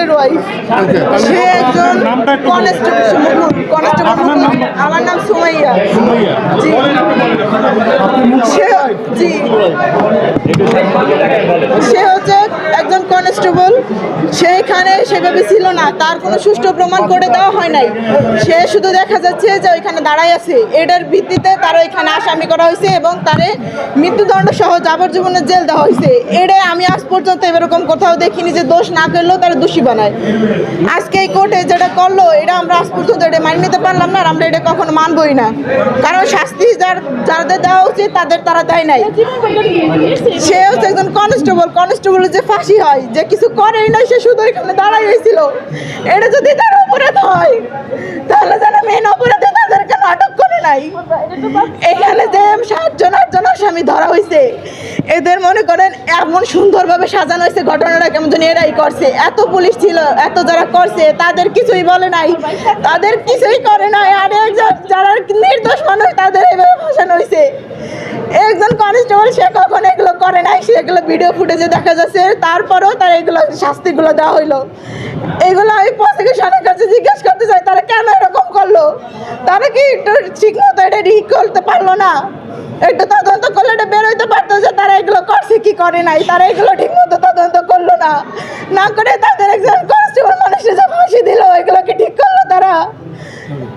কনস্টেবলের ওয়াইফ। সে একজন কনস্টেবল। আমার নাম সুমাইয়া। জি জি সে হচ্ছে একজন কনস্টেবল। সেইখানে সেভাবে ছিল না, তার কোনো সুষ্ঠু প্রমাণ করে দেওয়া হয় নাই। সে শুধু দেখা যাচ্ছে যে ওইখানে দাঁড়াই আছে, এটার ভিত্তিতে তারা এখানে আসামি করা হয়েছে এবং তারে মৃত্যুদণ্ড সহ যাবজ্জীবনের জেল দেওয়া হয়েছে। এটাই আমি আজ পর্যন্ত এরকম কোথাও দেখিনি যে দোষ না করলেও তারা দোষী বানায়। আজকে এই কোর্টে যেটা করলো এটা আমরা আজ পর্যন্ত এটা মানিয়ে নিতে পারলাম না, আর আমরা এটা কখনো মানবই না। কারণ শাস্তি যাদের দেওয়া উচিত তারা দেয় নাই। সে হচ্ছে একজন কনস্টেবলের যে ফাঁসি হয়, যে কিছু করেই নাই, সে শুধু এখানে দাঁড়াই হয়েছিল। এটা যদি তার অপরাধ হয় তাহলে যারা মেন অপরাধে তাদেরকে আটক করে নাই। এখানে যে 7-8 আসামি ধরা হয়েছে, এদের মনে করেন এমন সুন্দরভাবে সাজানো হয়েছে ঘটনাটা কেমন যেন এরাই করছে। এত পুলিশ ছিল, এত যারা করছে তাদের কিছুই বলে নাই, তাদের কিছুই করে নাই। আর যারা নির্দোষ মানুষ তাদের এইভাবে ফাঁসানো হয়েছে। একজন কনস্টেবল সে কখন এগুলো করে নাই, সেগুলো ভিডিও ফুটেজে দেখা যাচ্ছে। তারপরেও তার এগুলো শাস্তিগুলো দেওয়া হইলো। এগুলো আমি প্রসিকিউশনের কাছে জিজ্ঞেস করতে চাই, তারা কেন এরকম করলো? তারা কি একটু ঠিক মতো এটা ঠিক করতে পারলো না? একটু তদন্ত করলে এটা বেরোইতে পারতো যে তারা এগুলো করছে কি করে নাই। তারা এগুলো ঠিক মতো তদন্ত করলো না, না করে তাদের একজন কনস্টেবল মানুষের যে ফাঁসি দিল, এগুলো কি ঠিক করলো তারা?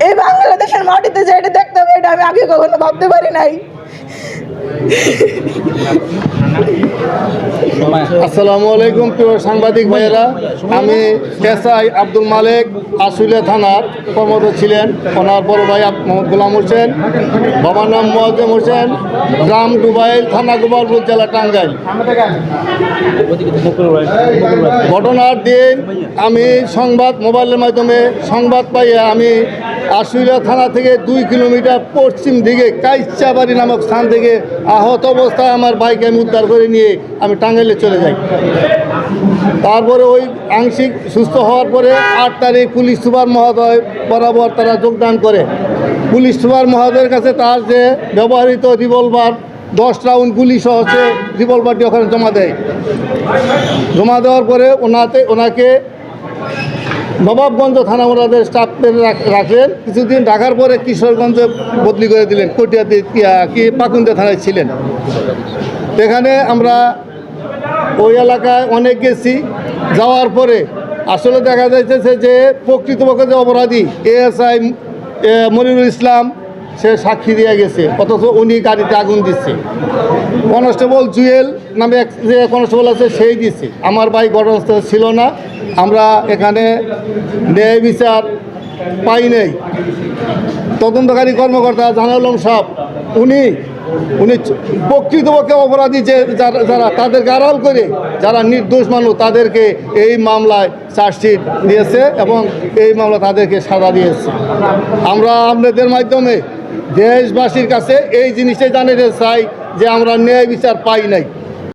এই বাংলাদেশের মাটিতে যে এটা দেখতে হবে, এটা আমি আগে কখনো ভাবতে পারি নাই। আসসালামু আলাইকুম প্রিয় সাংবাদিক ভাইয়েরা, আমি এসআই আব্দুল মালেক আশুলিয়া থানার কর্মরত ছিলেন। ওনার বড় ভাই মোহাম্মদ গোলাম হোসেন, বাবার নাম মোয়াজ্জেম হোসেন, গ্রাম ডুবাইল, থানা গোপালপুর, জেলা টাঙ্গাইল। ঘটনার দিন আমি মোবাইলের মাধ্যমে সংবাদ পাইয়া আমি আশুলিয়া থানা থেকে 2 কিলোমিটার পশ্চিম দিকে কাইচাবাড়ি নামক স্থান থেকে আহত অবস্থায় আমার বাইক আমি উদ্ধার করে নিয়ে আমি টাঙ্গাইলে চলে যাই। তারপরে ওই আংশিক সুস্থ হওয়ার পরে 8 তারিখ পুলিশ সুপার মহোদয় বরাবর তারা যোগদান করে। পুলিশ সুপার মহোদয়ের কাছে তার যে ব্যবহৃত রিভলভার 10 রাউন্ড গুলি সহ সে রিভলভারটি ওখানে জমা দেয়। জমা দেওয়ার পরে ওনাকে নবাবগঞ্জ থানা ওনাদের স্টাফদের রাখলেন। কিছুদিন রাখার পরে কিশোরগঞ্জে বদলি করে দিলেন, কটিয়াতে পাকুন্দা থানায় ছিলেন। এখানে আমরা ওই এলাকায় অনেক গেছি। যাওয়ার পরে আসলে দেখা যাইতেছে যে প্রকৃতপক্ষে যে অপরাধী এএসআই মনিরুল ইসলাম সে সাক্ষী দিয়ে গেছে, অথচ উনি গাড়িতে আগুন দিচ্ছে। কনস্টেবল জুয়েল নামে যে কনস্টেবল আছে সেই দিচ্ছে। আমার ভাই ঘটনাস্থলে ছিল না। আমরা এখানে ন্যায় বিচার পাই নাই। তদন্তকারী কর্মকর্তা জানালাম সব উনি প্রকৃতপক্ষে অপরাধী যে যারা তাদেরকে আড়াল করে যারা নির্দোষ মানুষ তাদেরকে এই মামলায় চার্জশিট দিয়েছে এবং এই মামলা তাদেরকে সাজা দিয়েছে। আমরা আপনাদের মাধ্যমে দেশবাসীর কাছে এই জিনিসটাই জানাতে চাই যে আমরা ন্যায় বিচার পাই নাই।